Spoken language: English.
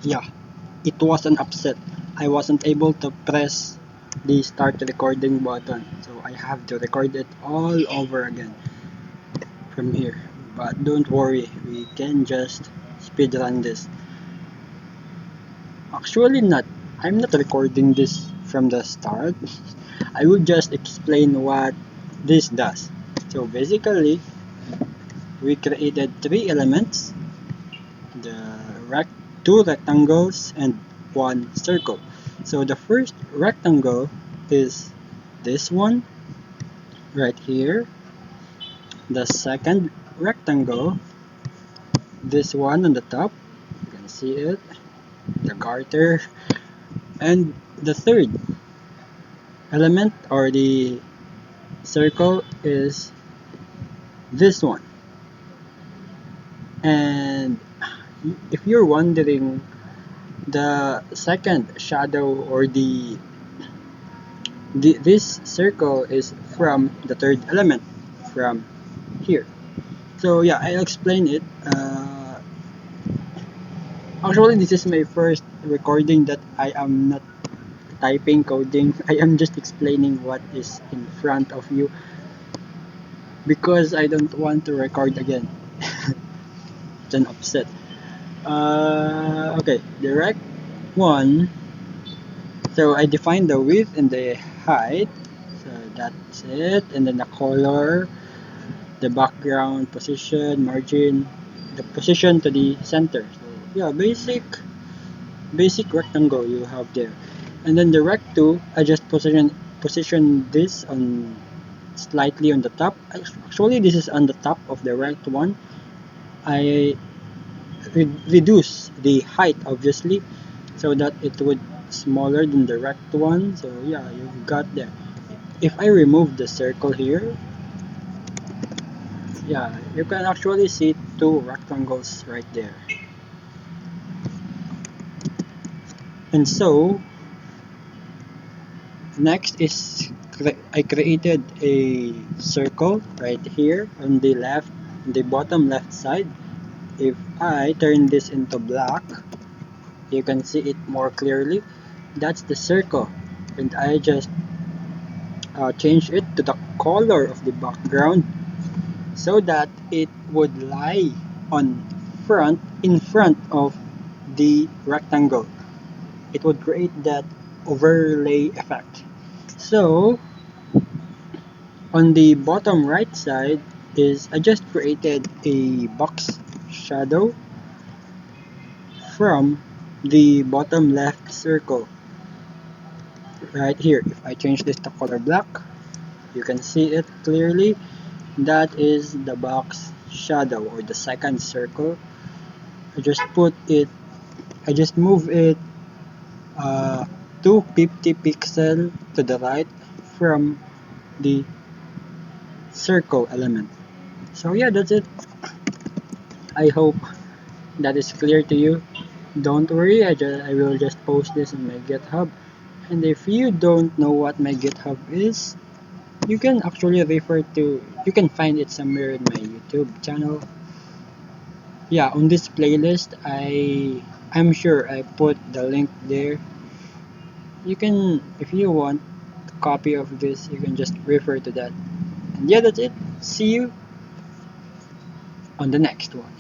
Yeah, it was an upset. I wasn't able to press the start recording button, so I have to record it all over again from here. But don't worry, we can just speedrun this. Actually not. I'm not recording this from the start. I will just explain what this does. So basically, we created three elements, the two rectangles and one circle. So the first rectangle is this one right here. The second rectangle, this one on the top, you can see it, the garter. And the third element or the circle is this one. And if you're wondering, the second shadow or this circle is from the third element from here. So yeah, I'll explain it. Actually, this is my first recording that I am not typing coding. I am just explaining what is in front of you because I don't want to record again. It's an upset. Okay, direct one. So I define the width and the height. So that's it. And then the color, the background, position, margin, the position to the center. So yeah, basic rectangle you have there. And then the rect 2, I just position this on slightly on the top. Actually, this is on the top of the rect 1. I reduce the height obviously so that it would smaller than the rect 1. So yeah, you've got there. If I remove the circle here, yeah, you can actually see two rectangles right there. And so next is I created a circle right here on the bottom left side. If I turn this into black, you can see it more clearly. That's the circle. And I just change it to the color of the background so that it would lie on in front of the rectangle. It would create that overlay effect. So on the bottom right side is I just created a box shadow from the bottom left circle right here. If I change this to color black, you can see it clearly. That is the box shadow or the second circle. I just move it 250 pixel to the right from the circle element. So yeah, that's it. I hope that is clear to you. Don't worry, I will just post this on my GitHub. And if you don't know what my GitHub is, you can actually you can find it somewhere in my YouTube channel. Yeah, on this playlist, I'm sure I put the link there. You can, if you want a copy of this, you can just refer to that. And yeah, that's it. See you on the next one.